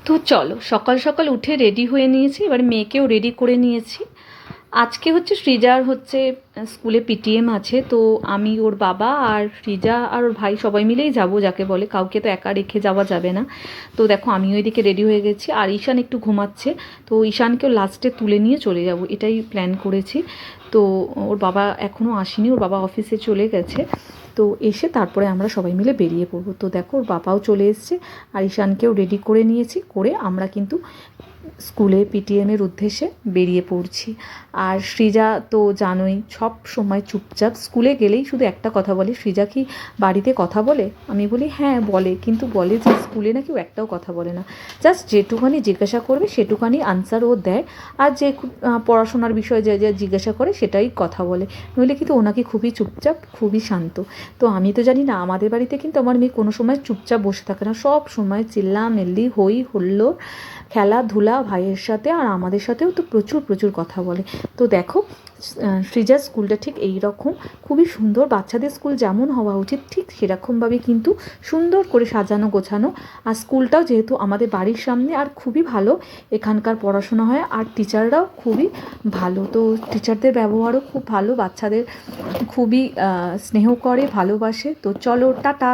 তো চলো সকাল সকাল উঠে রেডি হয়ে নিয়েছি, এবারে মেয়েকেও রেডি করে নিয়েছি। আজকে হচ্ছে সৃজার হচ্ছে স্কুলে পিটিএম আছে, তো আমি ওর বাবা আর সৃজা আর ওর ভাই সবাই মিলেই যাব, যাকে বলে কাউকে তো একা রেখে যাওয়া যাবে না। তো দেখো আমিও এদিকে রেডি হয়ে গেছি, আর ঈশান একটু ঘুমাচ্ছে, তো ঈশানকেও লাস্টে তুলে নিয়ে চলে যাব, এটাই প্ল্যান করেছি। তো ওর বাবা এখনও আসেনি, ওর বাবা অফিসে চলে গেছে, তো এসে তারপরে আমরা সবাই মিলে বেরিয়ে পড়বো। তো দেখো ওর বাবাও চলে এসছে, আর ঈশানকেও রেডি করে নিয়েছি, করে আমরা কিন্তু স্কুলে পিটিএমের উদ্দেশ্যে বেরিয়ে পড়ছি। আর সৃজা তো জানোই সব সময় চুপচাপ, স্কুলে গেলেই শুধু একটা কথা বলে, সৃজা কি বাড়িতে কথা বলে? আমি বলি হ্যাঁ বলে, কিন্তু বলে যে স্কুলে নাকি ও একটাও কথা বলে না, জাস্ট যেটুখানি জিজ্ঞাসা করবে সেটুখানি আনসার ও দেয়, আর যে পড়াশোনার বিষয়ে যা যা জিজ্ঞাসা করে সেটাই কথা বলে, নইলে কিন্তু ও নাকি খুবই চুপচাপ, খুবই শান্ত। তো আমি তো জানি না, আমাদের বাড়িতে কিন্তু আমার মেয়ে কোনো সময় চুপচাপ বসে থাকে না, সব সময় চিল্লামিল্লি হই হুল্লোড়, খেলাধুলা ভাইয়ের সাথে, আর আমাদের সাথেও তো প্রচুর প্রচুর কথা বলে। তো দেখো সৃজার স্কুলটা ঠিক এই রকম, খুবই সুন্দর, বাচ্চাদের স্কুল যেমন হওয়া উচিত ঠিক সেরকমভাবে কিন্তু সুন্দর করে সাজানো গোছানো। আর স্কুলটাও যেহেতু আমাদের বাড়ির সামনে, আর খুবই ভালো এখানকার পড়াশোনা হয়, আর টিচাররাও খুবই ভালো, তো টিচারদের ব্যবহারও খুব ভালো, বাচ্চাদের খুবই স্নেহ করে, ভালোবাসে। তো চলো টাটা।